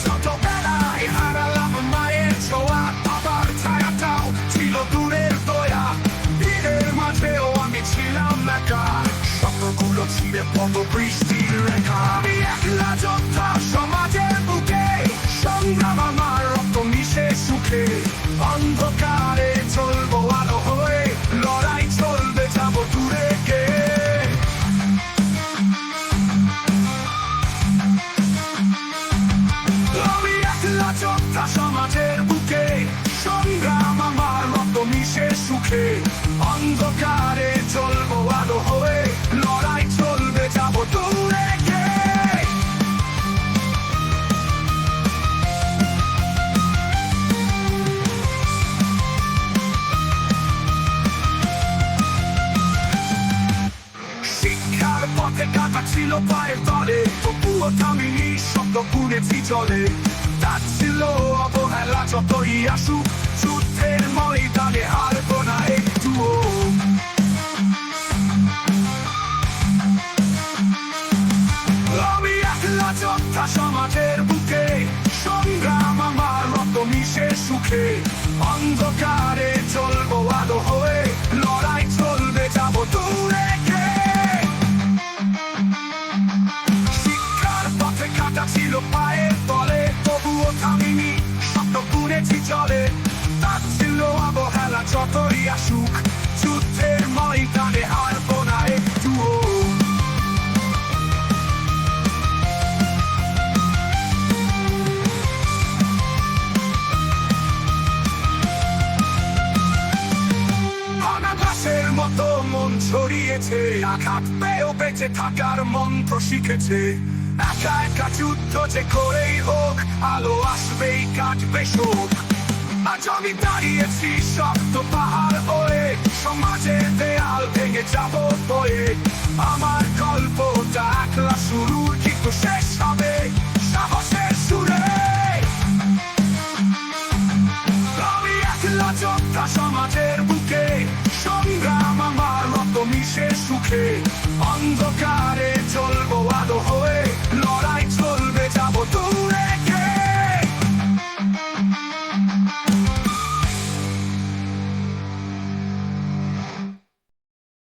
ছোটবেলায় হারালাম মায়ের ছোঁয়া, বাবার ছায়াটাও ছিল দূরের দয়া। ভিড়ের মাঝেও আমি ছিলাম একা, স্বপ্নগুলো ছিঁড়ে পড়ল বৃষ্টির রেখা। আমি একলা যোদ্ধা সমাজের বুকে, সংগ্রাম আমার রক্ত মিশে সুখে। অন্ধকারে চলবো আলো হয়ে, লড়াই চলবে যাবো দূরে গে। আমি একলা যোদ্ধা সমাজের বুকে, সংগ্রাম আমার রক্ত মিশে সুখে। অন্ধকারে চলবো আলো হয়ে, লড়াই চলবে যাবো দূরে গে। শিক্ষার পথে কাটা ছিল পায়ের তলে, তবুও থামিনি, শব্দ বুনেছি জলে। তার ছিল অবহেলা যতই আসুক, যুদ্ধের ময়দানে হারবো না একটুও। আমি একলা যোদ্ধা সমাজের বুকে, সংগ্রাম আমার রক্ত মিশে সুখে। অন্ধকারে চলবো আলো হয়ে, লড়াই চলবে যাবো দূরে গে। শিক্ষার পথে কাটা ছিল পায়ের তলে, তবুও থামিনি, স্বপ্ন বুনেছি জলে। তার ছিল অবহেলা যতই আসুক, যুদ্ধের ময়দানে হারবো না একটুও। আকাশের মতো মন ছড়িয়েছে, আঘাত পেয়েও বেঁচে থাকার মন্ত্র শিখেছে। একা একা যুদ্ধ যে করেই হোক, আলো আসবেই কাটবে শোক। আজ আমি দাঁড়িয়েছি শক্ত পাহাড় হয়ে, সমাজের দেয়াল ভেঙে যাবো বয়ে। আমার গল্পটা একলা শুরু, কিন্তু শেষ হবে সাহসের সুরে। আমি একলা যোদ্ধা সমাজের বুকে, সংগ্রাম আমার রক্ত মিশে সুখে। অন্ধকারে চলবো আলো